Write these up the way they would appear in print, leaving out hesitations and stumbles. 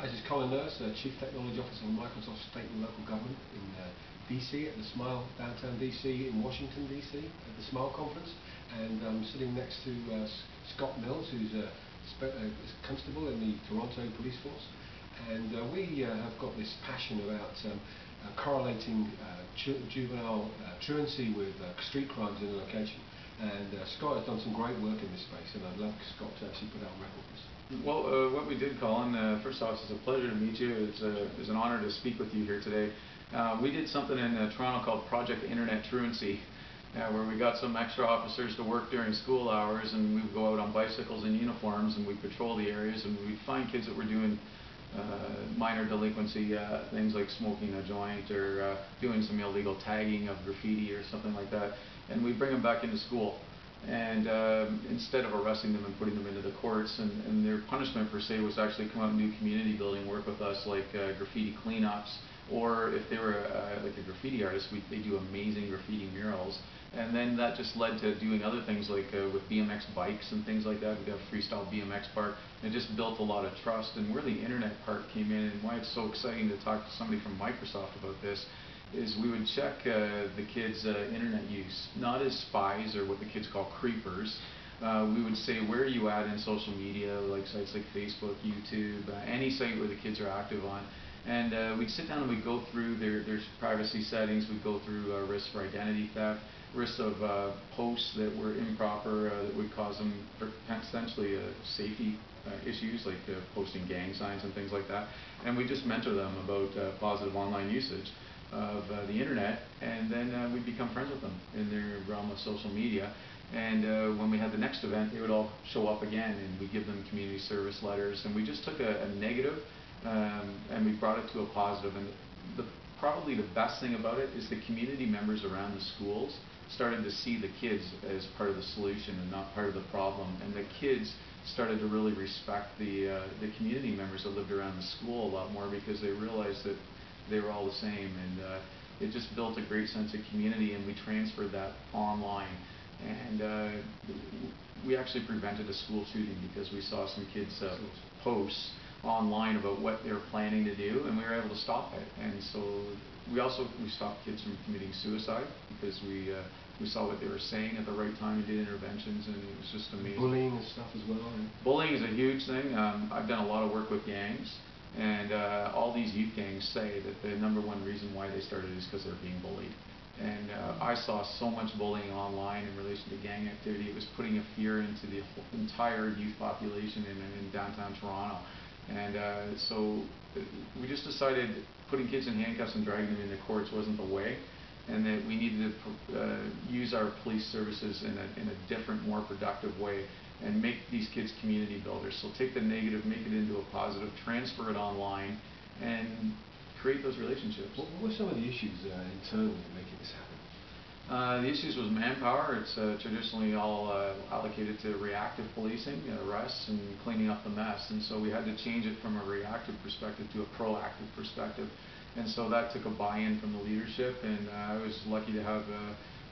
This is Colin, Chief Technology Officer for Microsoft State and Local Government in DC at the SMILE, downtown DC, in Washington DC, at the SMILE conference. And I'm sitting next to Scott Mills, who's a constable in the Toronto police force. And we have got this passion about correlating juvenile truancy with street crimes in a location. And Scott has done some great work in this space, and I'd love Scott to actually put out a record for us. Well, what we did, Colin, first off, it's a pleasure to meet you. It's an honor to speak with you here today. We did something in Toronto called Project Internet-Truancy, where we got some extra officers to work during school hours, and we would go out on bicycles and uniforms, and we'd patrol the areas, and we'd find kids that were doing minor delinquency, things like smoking a joint or doing some illegal tagging of graffiti or something like that, and we'd bring them back into school. And instead of arresting them and putting them into the courts, and their punishment per se was actually come out and do community building work with us, like graffiti cleanups, or if they were like a graffiti artist, they do amazing graffiti murals. And then that just led to doing other things like with BMX bikes and things like that. We got a freestyle BMX park, and it just built a lot of trust. And where the internet part came in, and why it's so exciting to talk to somebody from Microsoft about this, is we would check the kids' internet use, not as spies or what the kids call creepers. We would say, where are you at in social media, like sites like Facebook, YouTube, any site where the kids are active on. And we'd sit down and we'd go through their privacy settings. We'd go through risks for identity theft, risks of posts that were improper, that would cause them potentially safety issues, like posting gang signs and things like that. And we just mentor them about positive online usage of the internet, and then we'd become friends with them in their realm of social media. And when we had the next event, they would all show up again, and we give them community service letters, and we just took a negative and we brought it to a positive. And probably the best thing about it is the community members around the schools started to see the kids as part of the solution and not part of the problem, and the kids started to really respect the community members that lived around the school a lot more, because they realized that they were all the same. And it just built a great sense of community, and we transferred that online. And we actually prevented a school shooting because we saw some kids posts online about what they were planning to do, and we were able to stop it. And so we stopped kids from committing suicide because we saw what they were saying at the right time and did interventions, and it was just amazing. Bullying and stuff as well. Right? Bullying is a huge thing. I've done a lot of work with gangs, and all these youth gangs say that the #1 reason why they started is because they're being bullied. And I saw so much bullying online in relation to gang activity. It was putting a fear into the entire youth population in downtown Toronto. And so we just decided putting kids in handcuffs and dragging them into courts wasn't the way, and that we needed to use our police services in a different, more productive way, and make these kids community builders. So take the negative, make it into a positive, transfer it online, and create those relationships. What were some of the issues internally making this happen? The issues was manpower. It's traditionally all allocated to reactive policing, arrests, and cleaning up the mess. And so we had to change it from a reactive perspective to a proactive perspective. And so that took a buy-in from the leadership. And I was lucky to have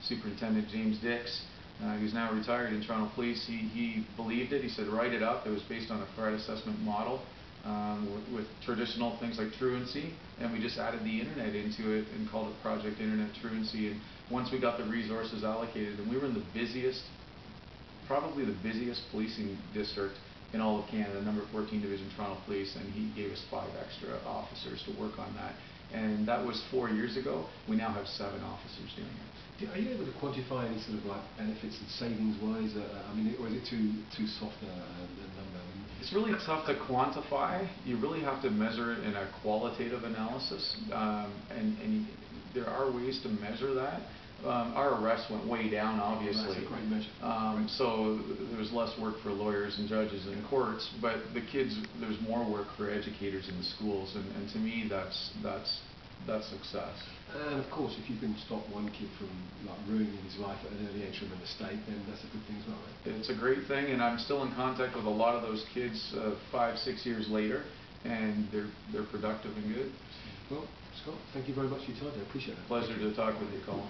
Superintendent James Dix, who's now retired in Toronto Police. He believed it. He said, write it up. It was based on a threat assessment model. With traditional things like truancy, and we just added the internet into it and called it Project Internet-Truancy. And once we got the resources allocated, and we were in the busiest, probably the busiest policing district in all of Canada, number 14 Division Toronto Police, and he gave us 5 extra officers to work on that. And that was 4 years ago. We now have 7 officers doing it. Are you able to quantify any sort of like benefits and savings-wise? I mean, or is it too soft a number? It's really tough to quantify. You really have to measure it in a qualitative analysis, and there are ways to measure that. Our arrests went way down, obviously. That's a great measure. So there was less work for lawyers and judges in courts, but the kids, there's more work for educators in the schools, and to me, that's success. And of course, if you can stop one kid from ruining his life at an early age from a mistake, then that's a good thing as well, right? It's a great thing, and I'm still in contact with a lot of those kids 5-6 years later, and they're productive and good. Well, Scott, thank you very much for your time. I appreciate it. Pleasure to talk with you, Colin.